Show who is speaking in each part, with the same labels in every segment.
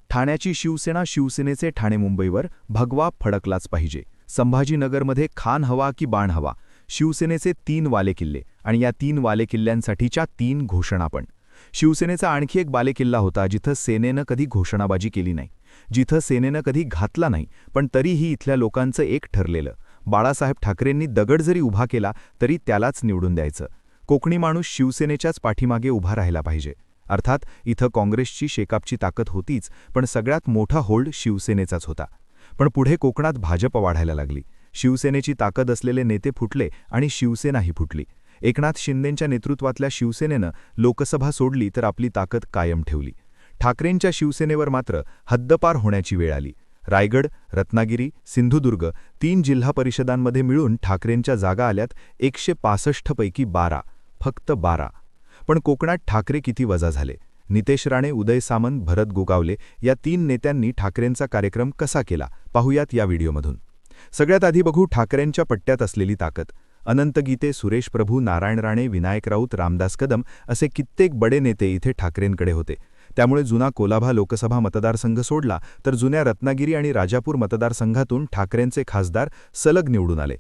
Speaker 1: ठाण्याची शिवसेना शिवसेनेचे ठाणे मुंबईवर भगवा फडकलाच पाहिजे. संभाजीनगरमध्ये खान हवा की बाण हवा, शिवसेनेचे 3 वालेकिल्ले आणि या 3 वालेकिल्ल्यांसाठीच्या 3 घोषणा पण. शिवसेनेचा आणखी एक बालेकिल्ला होता जिथं सेनेनं कधी घोषणाबाजी केली नाही, जिथं सेनेनं कधी घातला नाही, पण तरीही इथल्या लोकांचं एक ठरलेलं, बाळासाहेब ठाकरेंनी दगड जरी उभा केला तरी त्यालाच निवडून द्यायचं. कोकणी माणूस शिवसेनेच्याच पाठीमागे उभा राहिला पाहिजे. अर्थात इथं काँग्रेसची शेकापची ताकद होतीच, पण सगळ्यात मोठा होल्ड शिवसेनेचाच होता. पण पुढे कोकणात भाजप वाढायला लागली. शिवसेनेची ताकद असलेले नेते फुटले आणि शिवसेनाही फुटली. एकनाथ शिंदेंच्या नेतृत्वातल्या शिवसेनेनं लोकसभा सोडली तर आपली ताकद कायम ठेवली. ठाकरेंच्या शिवसेनेवर मात्र हद्दपार होण्याची वेळ आली. रायगड, रत्नागिरी, सिंधुदुर्ग 3 जिल्हा परिषदांमध्ये मिळून ठाकरेंच्या जागा आल्यात 165 पैकी 12, फक्त 12. पण कोकणात ठाकरे किती वजा झाले? नितेश राणे, उदय सामंत, भरत गोगावले या 3 नेत्यांनी ठाकरेंचा कार्यक्रम कसा केला पाहूयात या व्हिडिओमधून. सगळ्यात आधी बघू ठाकरेंच्या पट्ट्यात असलेली ताकद. अनंत गीते, सुरेश प्रभू, नारायण राणे, विनायक राऊत, रामदास कदम असे कित्येक बडे नेते इथे ठाकरेंकडे होते. त्यामुळे जुना कोलाभा लोकसभा मतदारसंघ सोडला तर जुन्या रत्नागिरी आणि राजापूर मतदारसंघातून ठाकरेंचे खासदार सलग निवडून आले.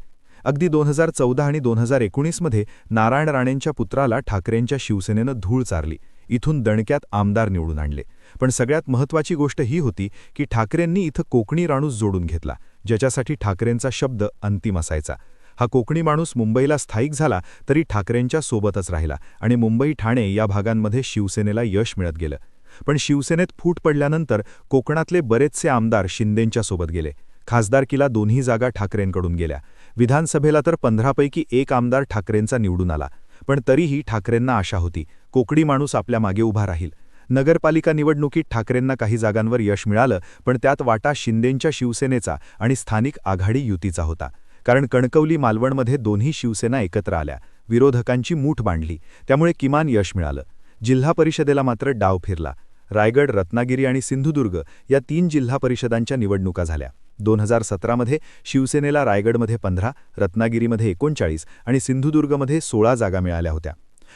Speaker 1: अगदी 2014 आणि 2019 मध्ये नारायण राणेंच्या पुत्राला ठाकरेंच्या शिवसेनेनं धूळ चारली. इथून दणक्यात आमदार निवडून आणले. पण सगळ्यात महत्त्वाची गोष्ट ही होती की ठाकरेंनी इथं कोकणी राणूस जोडून घेतला, ज्याच्यासाठी ठाकरेंचा शब्द अंतिम असायचा. हा कोकणी माणूस मुंबईला स्थायिक झाला तरी ठाकरेंच्या सोबतच राहिला आणि मुंबई, ठाणे या भागांमध्ये शिवसेनेला यश मिळत गेलं. पण शिवसेनेत फूट पडल्यानंतर कोकणातले बरेचसे आमदार शिंदेंच्या सोबत गेले. खासदारकीला 2ही जागा ठाकरेंकडून गेल्या. विधानसभेला तर 15 पैकी 1 आमदार ठाकरेंचा निवडून आला. पण तरीही ठाकरेंना आशा होती, कोकणी माणूस आपल्या मागे उभा राहील. नगरपालिका निवडणुकीत ठाकरेंना काही जागांवर यश मिळालं, पण त्यात वाटा शिंदेंच्या शिवसेनेचा आणि स्थानिक आघाडी युतीचा होता. कारण कणकवली, मालवणमध्ये 2ही शिवसेना एकत्र आल्या, विरोधकांची मूठ बांधली, त्यामुळे किमान यश मिळालं. जिल्हा परिषदेला मात्र डाव फिरला. रायगड, रत्नागिरी आणि सिंधुदुर्ग या 3 जिल्हा परिषदांच्या निवडणुका झाल्या. 2017 मध्ये शिवसेनेला रायगडमध्ये 15, रत्नागिरीमध्ये 39 आणि सिंधुदुर्गमध्ये 16 जागा मिळाल्या होत्या.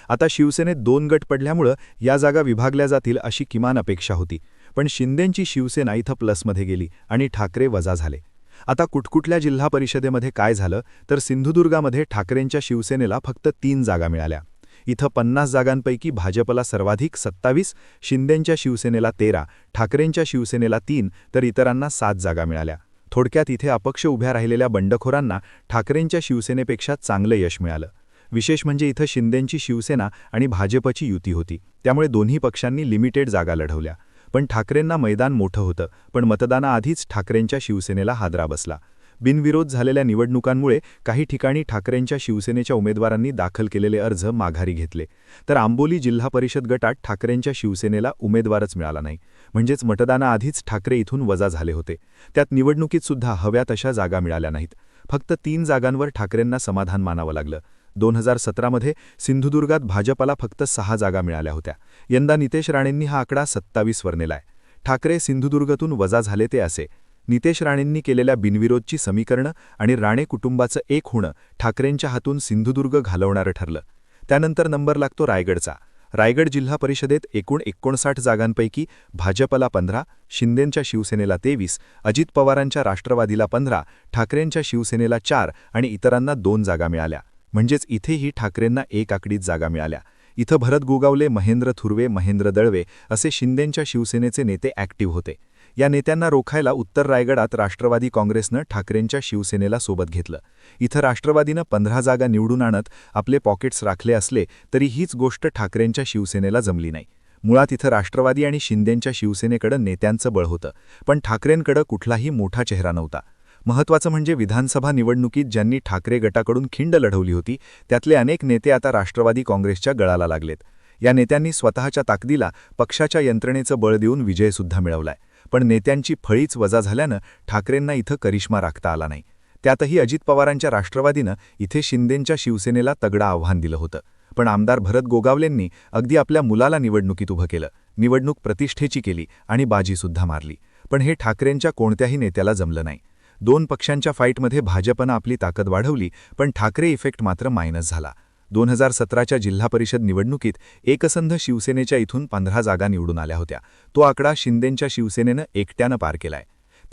Speaker 1: आता शिवसेनेत 2 गट पडल्यामुळं या जागा विभागल्या जातील अशी किमान अपेक्षा होती. पण शिंदेंची शिवसेना इथं प्लसमध्ये गेली आणि ठाकरे वजा झाले. आता कुठकुठल्या जिल्हा परिषदेमध्ये काय झालं तर सिंधुदुर्गामध्ये ठाकरेंच्या शिवसेनेला फक्त 3 जागा मिळाल्या. इथं 50 जागांपैकी भाजपला सर्वाधिक 27, शिंदेंच्या शिवसेनेला 13, ठाकरेंच्या शिवसेनेला 3 तर इतरांना 7 जागा मिळाल्या. थोडक्यात इथे अपक्ष उभ्या राहिलेल्या बंडखोरांना ठाकरेंच्या शिवसेनेपेक्षा चांगलं यश मिळालं. विशेष म्हणजे इथं शिंदेंची शिवसेना आणि भाजपची युती होती, त्यामुळे दोन्ही पक्षांनी लिमिटेड जागा लढवल्या. पण ठाकरेंना मैदान मोठं होतं, पण मतदानाआधीच ठाकरेंच्या शिवसेनेला हादरा बसला. बिनविरोध झालेल्या निवडणुकांमुळे काही ठिकाणी ठाकरेंच्या शिवसेनेच्या उमेदवारांनी दाखल केलेले अर्ज माघारी घेतले. तर आंबोली जिल्हा परिषद गटात ठाकरेंच्या शिवसेनेला उमेदवारच मिळाला नाही. म्हणजेच मतदानाआधीच ठाकरे इथून वजा झाले होते. त्यात निवडणुकीत सुद्धा हव्या तशा जागा मिळाल्या नाहीत. फक्त 3 जागांवर ठाकरेंना समाधान मानावं लागलं. 2017 मध्ये सिंधुदुर्गात भाजपला फक्त 6 जागा मिळाल्या होत्या. यंदा नितेश राणेंनी हा आकडा 27 वर नेलाय. ठाकरे सिंधुदुर्गातून वजा झाले ते असे: नितेश राणेंनी केलेल्या बिनविरोधची समीकरणं आणि राणे कुटुंबाचं एक होणं ठाकरेंच्या हातून सिंधुदुर्ग घालवणारं ठरलं. त्यानंतर नंबर लागतो रायगडचा. रायगड जिल्हा परिषदेत एकूण 59 जागांपैकी भाजपला 15, शिंदेंच्या शिवसेनेला 23, अजित पवारांच्या राष्ट्रवादीला 15, ठाकरेंच्या शिवसेनेला 4 आणि इतरांना 2 जागा मिळाल्या. म्हणजेच इथेही ठाकरेंना 1 आकडीत जागा मिळाल्या. इथं भरत गोगावले, महेंद्र थुर्वे, महेंद्र दळवे असे शिंदेंच्या शिवसेनेचे नेते ॲक्टिव्ह होते. या नेत्यांना रोखायला उत्तर रायगडात राष्ट्रवादी काँग्रेसनं ठाकरेंच्या शिवसेनेला सोबत घेतलं. इथं राष्ट्रवादीनं 15 जागा निवडून आणत आपले पॉकेट्स राखले असले तरी हीच गोष्ट ठाकरेंच्या शिवसेनेला जमली नाही. मुळात इथं राष्ट्रवादी आणि शिंदेंच्या शिवसेनेकडं नेत्यांचं बळ होतं, पण ठाकरेंकडं कुठलाही मोठा चेहरा नव्हता. महत्त्वाचं म्हणजे विधानसभा निवडणुकीत ज्यांनी ठाकरे गटाकडून खिंड लढवली होती त्यातले अनेक नेते आता राष्ट्रवादी काँग्रेसच्या गळाला लागलेत. या नेत्यांनी स्वतःच्या ताकदीला पक्षाच्या यंत्रणेचं बळ देऊन विजयसुद्धा मिळवलाय. पण नेत्यांची फळीच वजा झाल्यानं ठाकरेंना इथं करिश्मा राखता आला नाही. त्यातही अजित पवारांच्या राष्ट्रवादीनं इथे शिंदेंच्या शिवसेनेला तगडं आव्हान दिलं होतं. पण आमदार भरत गोगावलेंनी अगदी आपल्या मुलाला निवडणुकीत उभं केलं. निवडणूक प्रतिष्ठेची केली आणि बाजीसुद्धा मारली. पण हे ठाकरेंच्या कोणत्याही नेत्याला जमलं नाही. 2 पक्षांच्या फाईटमध्ये भाजपनं आपली ताकद वाढवली, पण ठाकरे इफेक्ट मात्र मायनस झाला. 2017च्या जिल्हा परिषद निवडणुकीत एकसंध शिवसेनेच्या इथून 15 जागा निवडून आल्या होत्या. तो आकडा शिंदेंच्या शिवसेनेनं एकट्यानं पार केलाय.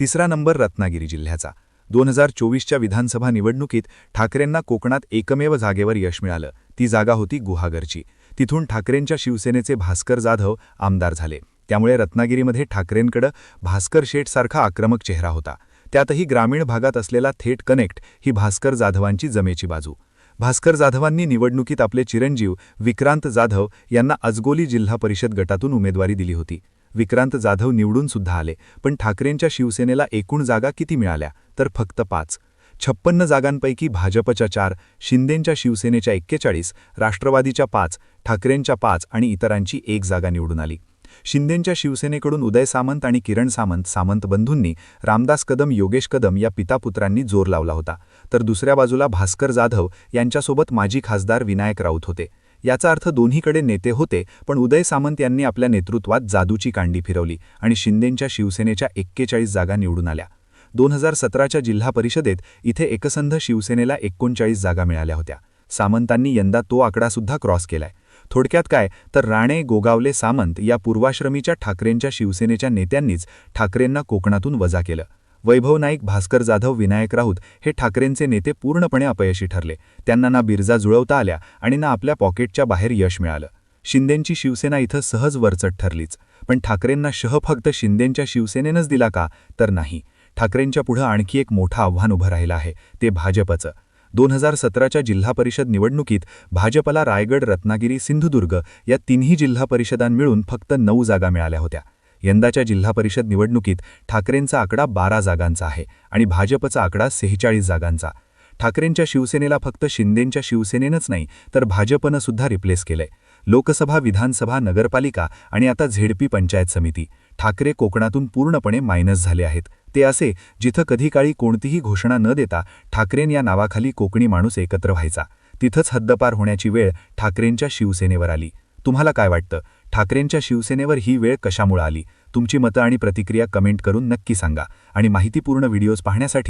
Speaker 1: तिसरा नंबर रत्नागिरी जिल्ह्याचा. 2024च्या विधानसभा निवडणुकीत ठाकरेंना कोकणात एकमेव जागेवर यश मिळालं. ती जागा होती गुहागरची. तिथून ठाकरेंच्या शिवसेनेचे भास्कर जाधव आमदार झाले. त्यामुळे रत्नागिरीमध्ये ठाकरेंकडे भास्कर शेठसारखा आक्रमक चेहरा होता. त्यातही ग्रामीण भागात असलेला थेट कनेक्ट ही भास्कर जाधवांची जमेची बाजू. भास्कर जाधवांनी निवडणुकीत आपले चिरंजीव विक्रांत जाधव यांना अजगोली जिल्हा परिषद गटातून उमेदवारी दिली होती. विक्रांत जाधव निवडून सुद्धा आले, पण ठाकरेंच्या शिवसेनेला एकूण जागा किती मिळाल्या तर फक्त 5. 56 जागांपैकी भाजपच्या 4, शिंदेंच्या शिवसेनेच्या 41, राष्ट्रवादीच्या 5, ठाकरेंच्या 5 आणि इतरांची 1 जागा निवडून आली. शिंदेंच्या शिवसेनेकडून उदय सामंत आणि किरण सामंत सामंत बंधूंनी, रामदास कदम योगेश कदम या पितापुत्रांनी जोर लावला होता. तर दुसऱ्या बाजूला भास्कर जाधव यांच्यासोबत माजी खासदार विनायक राऊत होते. याचा अर्थ दोन्हीकडे नेते होते, पण उदय सामंत यांनी आपल्या नेतृत्वात जादूची कांडी फिरवली आणि शिंदेंच्या शिवसेनेच्या 41 जागा निवडून आल्या. 2017च्या जिल्हा परिषदेत इथे एकसंध शिवसेनेला 39 जागा मिळाल्या होत्या. सामंतांनी यंदा तो आकडासुद्धा क्रॉस केलाय. थोडक्यात काय तर राणे, गोगावले, सामंत या पूर्वाश्रमीच्या ठाकरेंच्या शिवसेनेच्या नेत्यांनीच ठाकरेंना कोकणातून वजा केलं. वैभव नाईक, भास्कर जाधव, विनायक राऊत हे ठाकरेंचे नेते पूर्णपणे अपयशी ठरले. त्यांना ना बिरजा जुळवता आल्या आणि ना आपल्या पॉकेटच्या बाहेर यश मिळालं. शिंदेंची शिवसेना इथं सहज वरचढ ठरलीच, पण ठाकरेंना शह फक्त शिंदेंच्या शिवसेनेनंच दिला का तर नाही. ठाकरेंच्या पुढं आणखी एक मोठं आव्हान उभं राहिलं आहे, ते भाजपचं. 2017च्या जिल्हा परिषद निवडणुकीत भाजपला रायगड, रत्नागिरी, सिंधुदुर्ग या तिन्ही जिल्हा परिषदां मिळून फक्त 9 जागा मिळाल्या होत्या. यंदाच्या जिल्हा परिषद निवडणुकीत ठाकरेंचा आकडा 12 जागांचा आहे आणि भाजपचा आकडा 46 जागांचा. ठाकरेंच्या शिवसेनेला फक्त शिंदेंच्या शिवसेनेनंच नाही तर भाजपनं सुद्धा रिप्लेस केलंय. लोकसभा, विधानसभा, नगरपालिका आणि आता झेडपी पंचायत समिती. ठाकरे कोकणातून पूर्णपणे मायनस झाले आहेत. ते असे जिथं कधी काळी कोणतीही घोषणा न देता ठाकरें या नावाखाली कोकणी माणूस एकत्र व्हायचा. तिथंच हद्दपार होण्याची वेळ ठाकरेंच्या शिवसेनेवर आली. तुम्हाला काय वाटतं? ठाकरेंच्या शिवसेनेवर ही वेळ कशामुळे आली? तुमची मतं आणि प्रतिक्रिया कमेंट करून नक्की सांगा. आणि माहितीपूर्ण व्हिडिओज पाहण्यासाठी